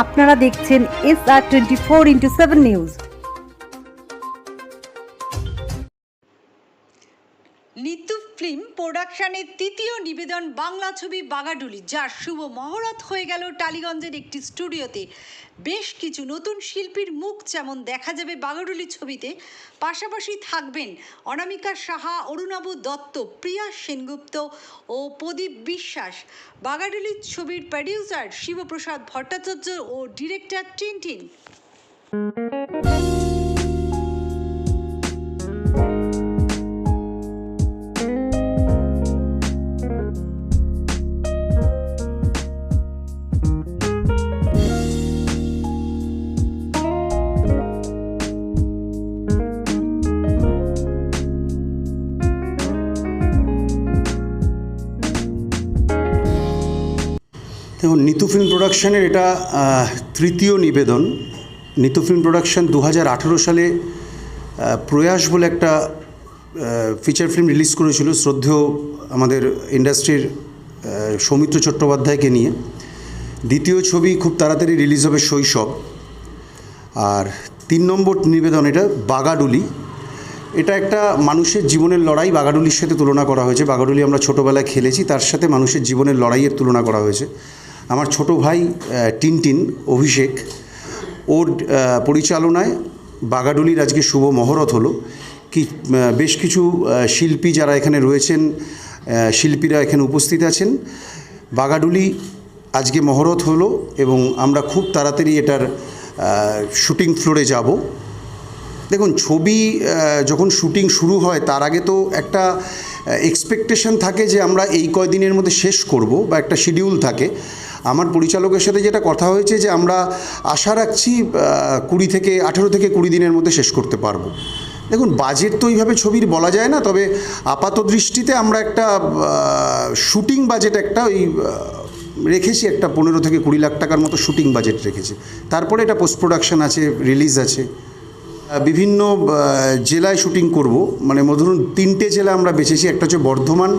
আপনারা দেখছেন SR24x7 news. Nitu film প্রোডাকশনের তৃতীয় নিবেদন বাংলা ছবি বাঘাডুলি, যার শুভ মহরত হয়ে গেল টালিগঞ্জের একটি স্টুডিওতে। বেশ কিছু নতুন শিল্পীর মুখ যেমন দেখা যাবে বাঘাডুলি ছবিতে, পাশাপাশি থাকবেন অনামিকা সাহা, অরুণাভ দত্ত, প্রিয়া সেনগুপ্ত ও প্রদীপ বিশ্বাস। বাঘাডুলি ছবির প্রডিউসার শিবপ্রসাদ ভট্টাচার্য ও ডিরেক্টর টিনটিন। দেখুন, নিতু ফিল্ম প্রোডাকশানের এটা তৃতীয় নিবেদন। নিতু ফিল্ম প্রোডাকশান 2018 সালে প্রয়াস বলে একটা ফিচার ফিল্ম রিলিজ করেছিল শ্রদ্ধেয় আমাদের ইন্ডাস্ট্রির সৌমিত্র চট্টোপাধ্যায়কে নিয়ে। দ্বিতীয় ছবি খুব তাড়াতাড়ি রিলিজ হবে শৈশব। আর 3 নম্বর নিবেদন এটা বাঘাডুলি। এটা একটা মানুষের জীবনের লড়াই বাঘাডুলির সাথে তুলনা করা হয়েছে। বাঘাডুলি আমরা ছোটোবেলায় খেলেছি, তার সাথে মানুষের জীবনের লড়াইয়ের তুলনা করা হয়েছে। আমার ছোট ভাই টিনটিন অভিষেক, ওর পরিচালনায় বাঘাডুলির আজকে শুভ মহরত হলো। বেশ কিছু শিল্পী যারা এখানে রয়েছেন, শিল্পীরা এখানে উপস্থিত আছেন। বাঘাডুলি আজকে মহরত হলো এবং আমরা খুব তাড়াতাড়ি এটার শুটিং ফ্লোরে যাব। দেখুন, ছবি যখন শুটিং শুরু হয় তার আগে তো একটা এক্সপেকটেশন থাকে যে আমরা এই কয়দিনের মধ্যে শেষ করব, বা একটা শিডিউল থাকে। আমার পরিচালকের সাথে যেটা কথা হয়েছে যে আমরা আশা রাখছি 18 থেকে 20 দিনের মধ্যে শেষ করতে পারবো। দেখুন, বাজেট তো এইভাবে ছবির বলা যায় না, তবে আপাত দৃষ্টিতে আমরা একটা শুটিং বাজেট একটা রেখেছি, একটা 15 থেকে 20 লাখ টাকার মতো শুটিং বাজেট রেখেছি। তারপরে এটা পোস্ট প্রোডাকশন আছে, রিলিজ আছে। বিভিন্ন জেলায় শুটিং করব, মানে ধরুন 3টে জেলা আমরা বেছেছি। একটা হচ্ছে বর্ধমান,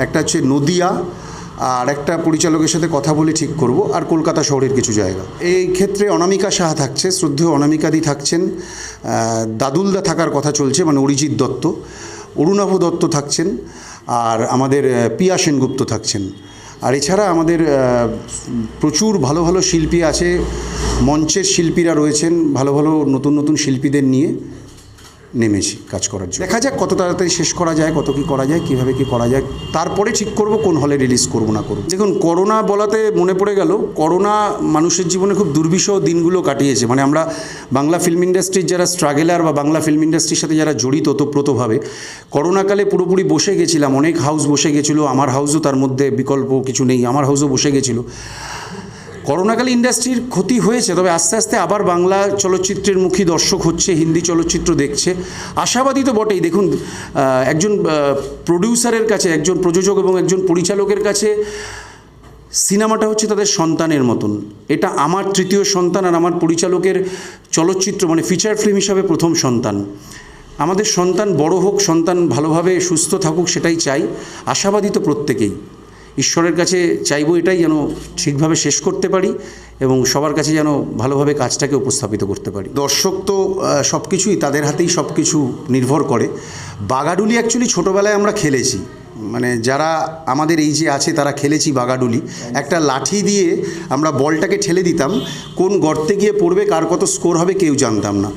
একটা হচ্ছে নদিয়া, আর একটা পরিচালকের সাথে কথা বলে ঠিক করব, আর কলকাতা শহরের কিছু জায়গা। এই ক্ষেত্রে অনামিকা সাহা থাকছে, শ্রদ্ধেয় অনামিকাদি থাকছেন, দাদুলদা থাকার কথা চলছে, মানে অরিজিৎ দত্ত, অরুণাভ দত্ত থাকছেন, আর আমাদের প্রিয়া সেনগুপ্ত থাকছেন। আর এছাড়া আমাদের প্রচুর ভালো ভালো শিল্পী আছে, মঞ্চের শিল্পীরা রয়েছেন, ভালো ভালো নতুন নতুন শিল্পীদের নিয়ে নেমেছি কাজ করার জন্য। দেখা যাক কত তাড়াতাড়ি শেষ করা যায়, কত কী করা যায়, কীভাবে কী করা যায়, তারপরে ঠিক করব কোন হলে রিলিজ করব না করব। দেখুন, করোনা বলাতে মনে পড়ে গেল, করোনা মানুষের জীবনে খুব দুর্বিষহ দিনগুলো কাটিয়েছে। মানে আমরা বাংলা ফিল্ম ইন্ডাস্ট্রির যারা স্ট্রাগলার বা বাংলা ফিল্ম ইন্ডাস্ট্রির সাথে যারা জড়িত ওতপ্রোতভাবে, করোনাকালে পুরোপুরি বসে গেছিলাম। অনেক হাউস বসে গেছিলো, আমার হাউসও তার মধ্যে বিকল্প কিছু নেই, আমার হাউসও বসে গেছিলো। করোনাকালে ইন্ডাস্ট্রির ক্ষতি হয়েছে, তবে আস্তে আস্তে আবার বাংলা চলচ্চিত্রের মুখী দর্শক হচ্ছে, হিন্দি চলচ্চিত্র দেখছে। আশাবাদী তো বটেই। দেখুন, একজন প্রডিউসারের কাছে, একজন প্রযোজক এবং একজন পরিচালকের কাছে সিনেমাটা হচ্ছে তাদের সন্তানের মতন। এটা আমার তৃতীয় সন্তান, আর আমার পরিচালকের চলচ্চিত্র মানে ফিচার ফিল্ম হিসাবে প্রথম সন্তান। আমাদের সন্তান বড় হোক, সন্তান ভালোভাবে সুস্থ থাকুক, সেটাই চাই। আশাবাদী তো প্রত্যেকেই। ঈশ্বরের কাছে চাইবো এটাই, যেন ঠিকভাবে শেষ করতে পারি এবং সবার কাছে যেন ভালোভাবে কাজটাকে উপস্থাপিত করতে পারি। দর্শক তো সব কিছুই তাদের হাতেই সব কিছু নির্ভর করে। বাঘাডুলি অ্যাকচুয়ালি ছোটোবেলায় আমরা খেলেছি, মানে যারা আমাদের এই যে আছে তারা খেলেছি বাঘাডুলি। একটা লাঠি দিয়ে আমরা বলটাকে ঠেলে দিতাম, কোন গর্তে গিয়ে পড়বে, কার কত স্কোর হবে কেউ জানতাম না।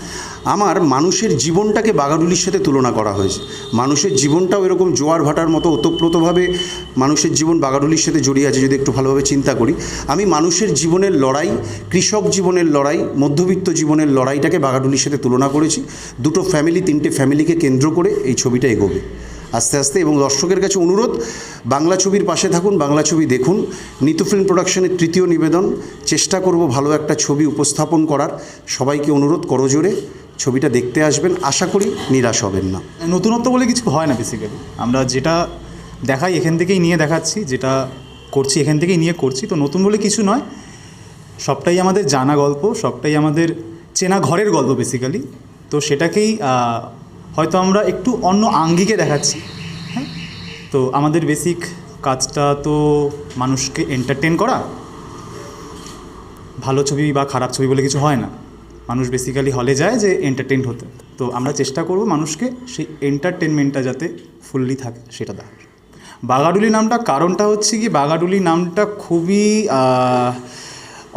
আমার মানুষের জীবনটাকে বাঘাডুলির সাথে তুলনা করা হয়েছে। মানুষের জীবনটাও এরকম জোয়ার ভাটার মতো ওতপ্রোতভাবে মানুষের জীবন বাঘাডুলির সাথে জড়িয়ে আছে যদি একটু ভালোভাবে চিন্তা করি। আমি মানুষের জীবনের লড়াই, কৃষক জীবনের লড়াই, মধ্যবিত্ত জীবনের লড়াইটাকে বাঘাডুলির সাথে তুলনা করেছি। 3টে ফ্যামিলিকে কেন্দ্র করে এই ছবিটা এগোবে আস্তে আস্তে। এবং দর্শকের কাছে অনুরোধ, বাংলা ছবির পাশে থাকুন, বাংলা ছবি দেখুন। নিতু ফিল্ম প্রোডাকশনের তৃতীয় নিবেদন, চেষ্টা করব ভালো একটা ছবি উপস্থাপন করার। সবাইকে অনুরোধ, করজোরে ছবিটা দেখতে আসবেন, আশা করি নিরাশ হবেন না। নতুনত্ব বলে কিছু হয় না, বেসিক্যালি আমরা যেটা দেখাই এখান থেকেই নিয়ে দেখাচ্ছি, যেটা করছি এখান থেকেই নিয়ে করছি। তো নতুন বলে কিছু নয়, সবটাই আমাদের জানা গল্প, সবটাই আমাদের চেনা ঘরের গল্প বেসিক্যালি। তো সেটাকেই হয়তো আমরা একটু অন্য আঙ্গিকে দেখাচ্ছি। হ্যাঁ, তো আমাদের বেসিক কাজটা তো মানুষকে এন্টারটেন করা। ভালো ছবি বা খারাপ ছবি বলে কিছু হয় না। মানুষ বেসিক্যালি হলে যায় যে এন্টারটেইন হতে, তো আমরা চেষ্টা করব মানুষকে সেই এন্টারটেনমেন্টটা যাতে ফুললি থাকে সেটা দেখার। বাগাডুলি নামটা কারণটা হচ্ছে কি, বাগাডুলি নামটা খুবই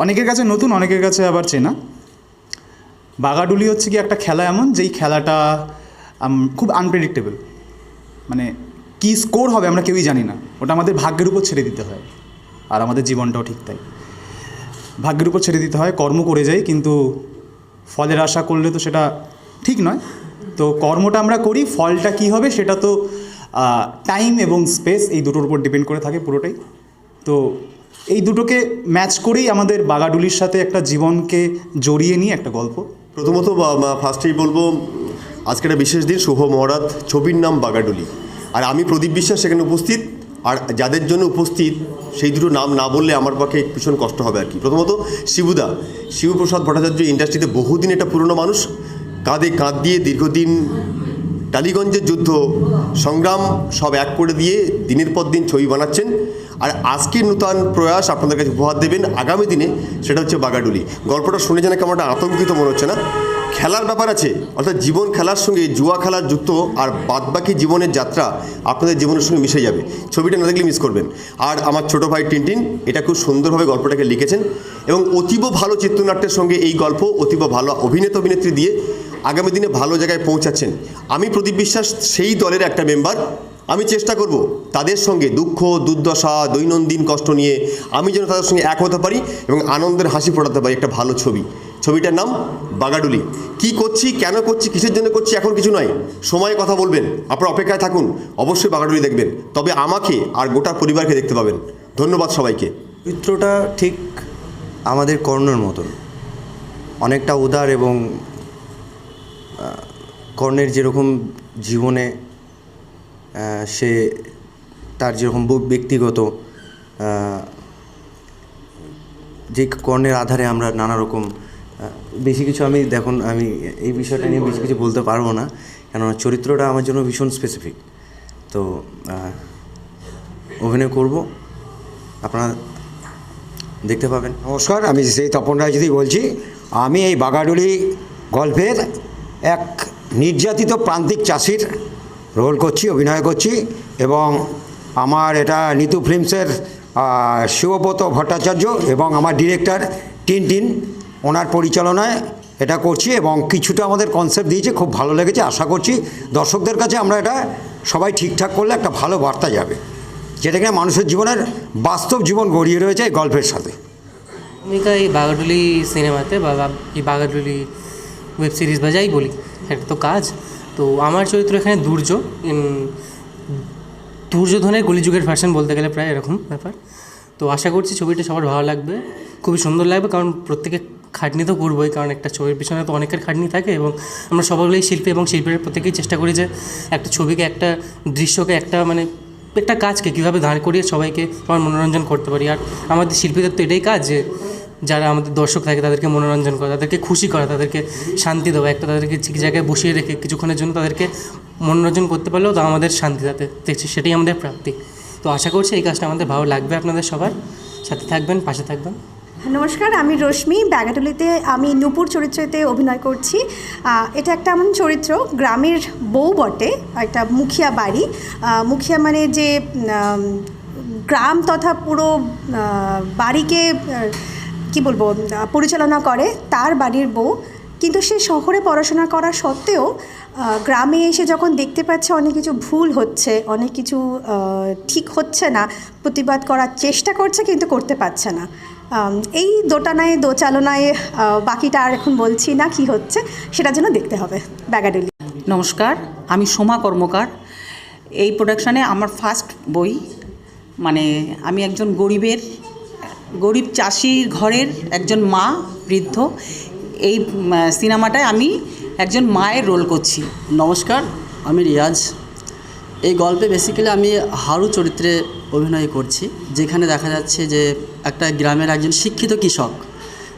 অনেকের কাছে নতুন, অনেকের কাছে আবার চেনা। বাগাডুলি হচ্ছে কি একটা খেলা এমন, যেই খেলাটা খুব আনপ্রেডিক্টেবল, মানে কী স্কোর হবে আমরা কেউই জানি না, ওটা আমাদের ভাগ্যের উপর ছেড়ে দিতে হয়। আর আমাদের জীবনটাও ঠিক তাই, ভাগ্যের উপর ছেড়ে দিতে হয়। কর্ম করে যাই, কিন্তু ফলের আশা করলে তো সেটা ঠিক নয়। তো কর্মটা আমরা করি, ফলটা কী হবে সেটা তো টাইম এবং স্পেস এই দুটোর উপর ডিপেন্ড করে থাকে পুরোটাই। তো এই দুটোকে ম্যাচ করেই আমাদের বাগাডুলির সাথে একটা জীবনকে জড়িয়ে নিয়ে একটা গল্প। প্রথমত ফার্স্টেই বলবো আজকে একটা বিশেষ দিন, শুভ মহরাত। ছবির নাম বাগাডুলি, আর আমি প্রদীপ বিশ্বাস সেখানে উপস্থিত। আর যাদের জন্য উপস্থিত সেই দুটো নাম না বললে আমার পক্ষে ভীষণ কষ্ট হবে আর কি। প্রথমত শিবুদা, শিবপ্রসাদ ভট্টাচার্য ইন্ডাস্ট্রিতে বহুদিন একটা পুরনো মানুষ, কাঁধে কাঁধ দিয়ে দীর্ঘদিন টালিগঞ্জের যুদ্ধ সংগ্রাম সব এক করে দিয়ে দিনের পর দিন ছবি বানাচ্ছেন। আর আজকের নূতন প্রয়াস আপনাদের কাছে উপহার দেবেন আগামী দিনে, সেটা হচ্ছে বাগাডুলি। গল্পটা শুনে যেন কেমন একটা আতঙ্কিত মনে হচ্ছে না? খেলার ব্যাপার আছে, অর্থাৎ জীবন খেলার সঙ্গে জুয়া খেলার যুক্ত, আর বাদবাকি জীবনের যাত্রা আপনাদের জীবনের সঙ্গে মিশে যাবে। ছবিটা না দেখলে মিস করবেন। আর আমার ছোটো ভাই টিনটিন এটা খুব সুন্দরভাবে গল্পটাকে লিখেছেন, এবং অতীব ভালো চিত্রনাট্যের সঙ্গে এই গল্প অতীব ভালো অভিনেতা অভিনেত্রী দিয়ে আগামী দিনে ভালো জায়গায় পৌঁছাচ্ছেন। আমি প্রদীপ বিশ্বাস সেই দলের একটা মেম্বার। আমি চেষ্টা করব তাদের সঙ্গে দুঃখ দুর্দশা দৈনন্দিন কষ্ট নিয়ে আমি যেন তাদের সঙ্গে এক হতে পারি এবং আনন্দের হাসি ফোটাতে পারি একটা ভালো ছবি। ছবিটার নাম বাগাডুলি। কি করছি, কেন করছি, কিসের জন্য করছি এখন কিছু নয়, সময়ে কথা বলবেন। আপনারা অপেক্ষায় থাকুন, অবশ্যই বাগাডুলি দেখবেন, তবে আমাকে আর গোটা পরিবারকে দেখতে পাবেন। ধন্যবাদ সবাইকে। চরিত্রটা ঠিক আমাদের কর্ণের মতন, অনেকটা উদার, এবং কর্ণের যেরকম জীবনে সে তার যেরকম ব্যক্তিগত যে কর্ণের আধারে আমরা নানা রকম বেশি কিছু আমি এই বিষয়টা নিয়ে বেশি কিছু বলতে পারবো না, কেননা চরিত্রটা আমার জন্য ভীষণ স্পেসিফিক। তো অভিনয় করব, আপনারা দেখতে পাবেন। নমস্কার, আমি সেই তপন রায়চৌধুরী বলছি। আমি এই বাগাডুলি গল্পের এক নির্যাতিত প্রান্তিক চাষির রোল করছি, অভিনয় করছি, এবং আমার এটা নিতু ফিল্মসের শিবব্রত ভট্টাচার্য এবং আমার ডিরেক্টর টিনটিন ওনার পরিচালনায় এটা করছি, এবং কিছুটা আমাদের কনসেপ্ট দিয়েছে, খুব ভালো লেগেছে। আশা করছি দর্শকদের কাছে আমরা এটা সবাই ঠিকঠাক করলে একটা ভালো বার্তা যাবে, যেটা কিনা মানুষের জীবনের বাস্তব জীবন গড়িয়ে রয়েছে এই গল্পের সাথে। ভূমিকা এই বাগাডুলি সিনেমাতে বা এই বাগাডুলি ওয়েব সিরিজ বা যাই বলি, একটা তো কাজ। তো আমার চরিত্র এখানে দুর্যোধনের কলিযুগের ভার্সন বলতে গেলে, প্রায় এরকম ব্যাপার। তো আশা করছি ছবিটা সবার ভালো লাগবে, খুবই সুন্দর লাগবে, কারণ প্রত্যেকে খাটনি তো করবোই, কারণ একটা ছবির পিছনে তো অনেকের খাটনি থাকে, এবং আমরা সবাই শিল্পী এবং শিল্পীরা প্রত্যেকেই চেষ্টা করি যে একটা ছবিকে, একটা দৃশ্যকে, একটা কাজকে কীভাবে দাঁড় করিয়ে সবাইকে আমার মনোরঞ্জন করতে পারি। আর আমাদের শিল্পীদের তো এটাই কাজ, যে যারা আমাদের দর্শক থাকে তাদেরকে মনোরঞ্জন করা, তাদেরকে খুশি করা, তাদেরকে শান্তি দেওয়া, একটা তাদেরকে ঠিক জায়গায় বসিয়ে রেখে কিছুক্ষণের জন্য তাদেরকে মনোরঞ্জন করতে পারলেও তা আমাদের শান্তি, সেটাই আমাদের প্রাপ্তি। তো আশা করছি এই কাজটা আমাদের ভালো লাগবে, আপনাদের সবার সাথে থাকবেন, পাশে থাকবেন। নমস্কার, আমি রশ্মি। বাগাডুলিতে আমি নূপুর চরিত্রতে অভিনয় করছি। এটা একটা এমন চরিত্র, গ্রামের বউ বটে, একটা মুখিয়া বাড়ি। মুখিয়া মানে যে গ্রাম তথা পুরো বাড়িকে কি বলবো পরিচালনা করে, তার বাড়ির বউ। কিন্তু সে শহরে পড়াশোনা করা সত্ত্বেও গ্রামে এসে যখন দেখতে পাচ্ছে অনেক কিছু ভুল হচ্ছে, অনেক কিছু ঠিক হচ্ছে না, প্রতিবাদ করার চেষ্টা করছে কিন্তু করতে পারছে না। এই দোচালনায় বাকিটা আর এখন বলছি না, কি হচ্ছে সেটার জন্য দেখতে হবে বাগাডুলি। নমস্কার, আমি সোমা কর্মকার। এই প্রোডাকশানে আমার ফার্স্ট বই, আমি একজন গরিব চাষির ঘরের একজন মা, বৃদ্ধ। এই সিনেমাটায় আমি একজন মায়ের রোল করছি। নমস্কার, আমি রিয়াজ। এই গল্পে বেসিক্যালি আমি হারু চরিত্রে অভিনয় করছি, যেখানে দেখা যাচ্ছে যে একটা গ্রামের একজন শিক্ষিত কৃষক,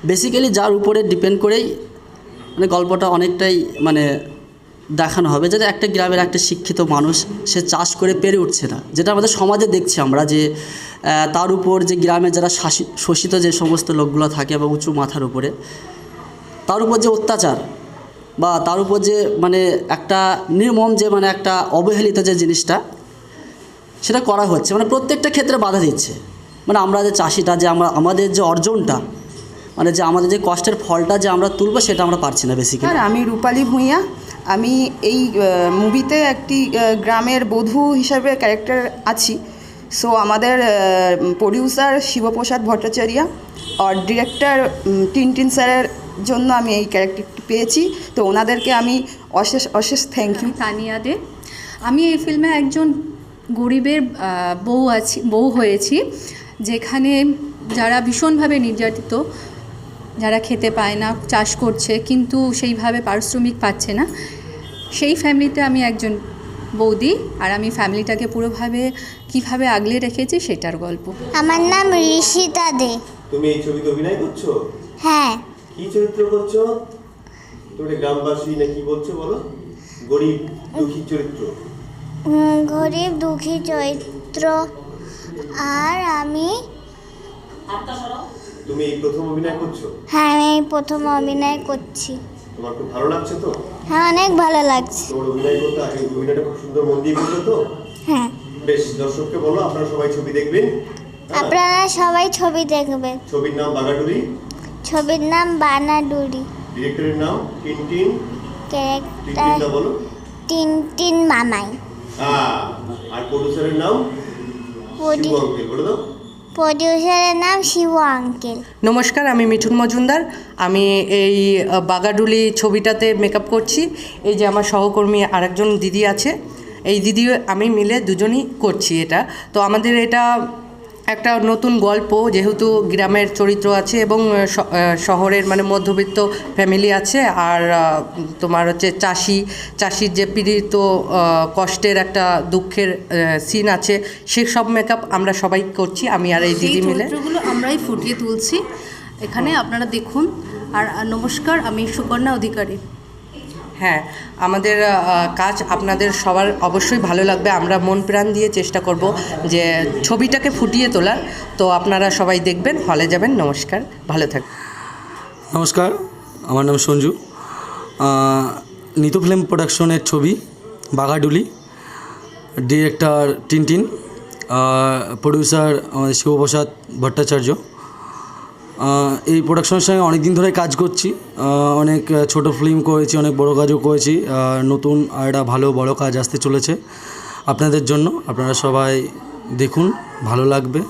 বেসিক্যালি যার উপরে ডিপেন্ড করেই গল্পটা অনেকটাই দেখানো হবে, যাতে একটা গ্রামের একটা শিক্ষিত মানুষ সে চাষ করে পেরে উঠছে না, যেটা আমাদের সমাজে দেখছি আমরা, যে তার উপর যে গ্রামে যারা শোষিত যে সমস্ত লোকগুলো থাকে বা উঁচু মাথার উপরে, তার উপর যে অত্যাচার বা তার উপর যে মানে একটা নির্মম যে মানে একটা অবহেলিত যে জিনিসটা সেটা করা হচ্ছে, মানে প্রত্যেকটা ক্ষেত্রে বাধা দিচ্ছে। মানে আমরা যে চাষিটা যে আমাদের যে অর্জনটা, মানে যে আমাদের যে কষ্টের ফলটা যে আমরা তুলবো সেটা আমরা পারছি না বেসিক্যালি। আর আমি রূপালী ভূঁইয়া, আমি এই মুভিতে একটি গ্রামের বধূ হিসাবে ক্যারেক্টার আছি। সো আমাদের প্রডিউসার শিবপ্রসাদ ভট্টাচার্য আর ডিরেক্টর টিনটিন স্যারের জন্য আমি এই ক্যারেক্টারটি পেয়েছি, তো ওনাদেরকে আমি অশেষ অশেষ থ্যাংক ইউ। তানিয়া দে, আমি এই ফিল্মে একজন গরিবের বউ হয়েছি, যেখানে যারা ভীষণভাবে নির্যাতিত, যারা খেতে পায় না, চাষ করছে কিন্তু সেইভাবে পারিশ্রমিক পাচ্ছে না, সেই ফ্যামিলিতে আমি একজন বৌদি, আর আমি ফ্যামিলিটাকে পুরোভাবে কিভাবে আগলে রেখেছি সেটার গল্প। আমার নাম ঋষিতা দে। তুমি এই ছবিতে অভিনয় করছো? হ্যাঁ। কি চরিত্র করছো? তুমি গ্রামবাসী না কি বলছো বলো? গরিব দুঃখী চরিত্র। গরিব দুঃখী চরিত্র। আর আমি। তুমি এই প্রথম অভিনয় করছো? হ্যাঁ, আমি এই প্রথম অভিনয় করছি। তোমার খুব ভালো লাগছে তো? হ্যাঁ, অনেক ভালো লাগছে। তোমার অভিনয় করতে আগে অভিনয়টা খুব সুন্দর মন দিয়ে করছো তো? হ্যাঁ। বেশ, দর্শককে বলো আপনারা সবাই ছবি দেখবেন। আপনারা সবাই ছবি দেখবেন। ছবির নাম বাগাডুলি। ছবির নাম বানাডুলি। ডিরেক্টরের নাম টিনটিন। ক্যারেক্টার বলো। টিনটিন মামাই। আর প্রোডিউসারের নাম শিবু আঙ্কেল, বলে দাও। প্রডিউসারের নাম শিবু আঙ্কেল। নমস্কার, আমি মিঠুন মজুমদার। আমি এই বাগাডুলি ছবিটাতে মেকআপ করছি। এই যে আমার সহকর্মী আরেকজন দিদি আছে, এই দিদি আমি মিলে দুজনই করছি এটা। তো আমাদের এটা একটা নতুন গল্প, যেহেতু গ্রামের চরিত্র আছে এবং শহরের মানে মধ্যবিত্ত ফ্যামিলি আছে, আর তোমার হচ্ছে চাষির যে পীড়িত কষ্টের একটা দুঃখের সিন আছে, সেসব মেকআপ আমরা সবাই করছি, আমি আর এই দিদি মিলে। চরিত্রগুলো আমরাই ফুটিয়ে তুলছি এখানে, আপনারা দেখুন। আর নমস্কার, আমি সুকন্যা অধিকারী। হ্যাঁ, আমাদের কাজ আপনাদের সবার অবশ্যই ভালো লাগবে। আমরা মন প্রাণ দিয়ে চেষ্টা করব যে ছবিটাকে ফুটিয়ে তোলার। তো আপনারা সবাই দেখবেন, হলে যাবেন। নমস্কার, ভালো থাকবেন। নমস্কার, আমার নাম সঞ্জু। নিতু ফিল্ম প্রোডাকশনের ছবি বাগাডুলি, ডিরেক্টর টিনটিন, প্রডিউসার আমাদের শিবপ্রসাদ ভট্টাচার্য। এই প্রোডাকশনের সঙ্গে অনেক দিন ধরে কাজ করছি, অনেক ছোট ফিল্ম করেছি, অনেক বড় কাজও করেছি। নতুন আর একটা ভালো বড় কাজ আসতে চলেছে আপনাদের জন্য। আপনারা সবাই দেখুন, ভালো লাগবে।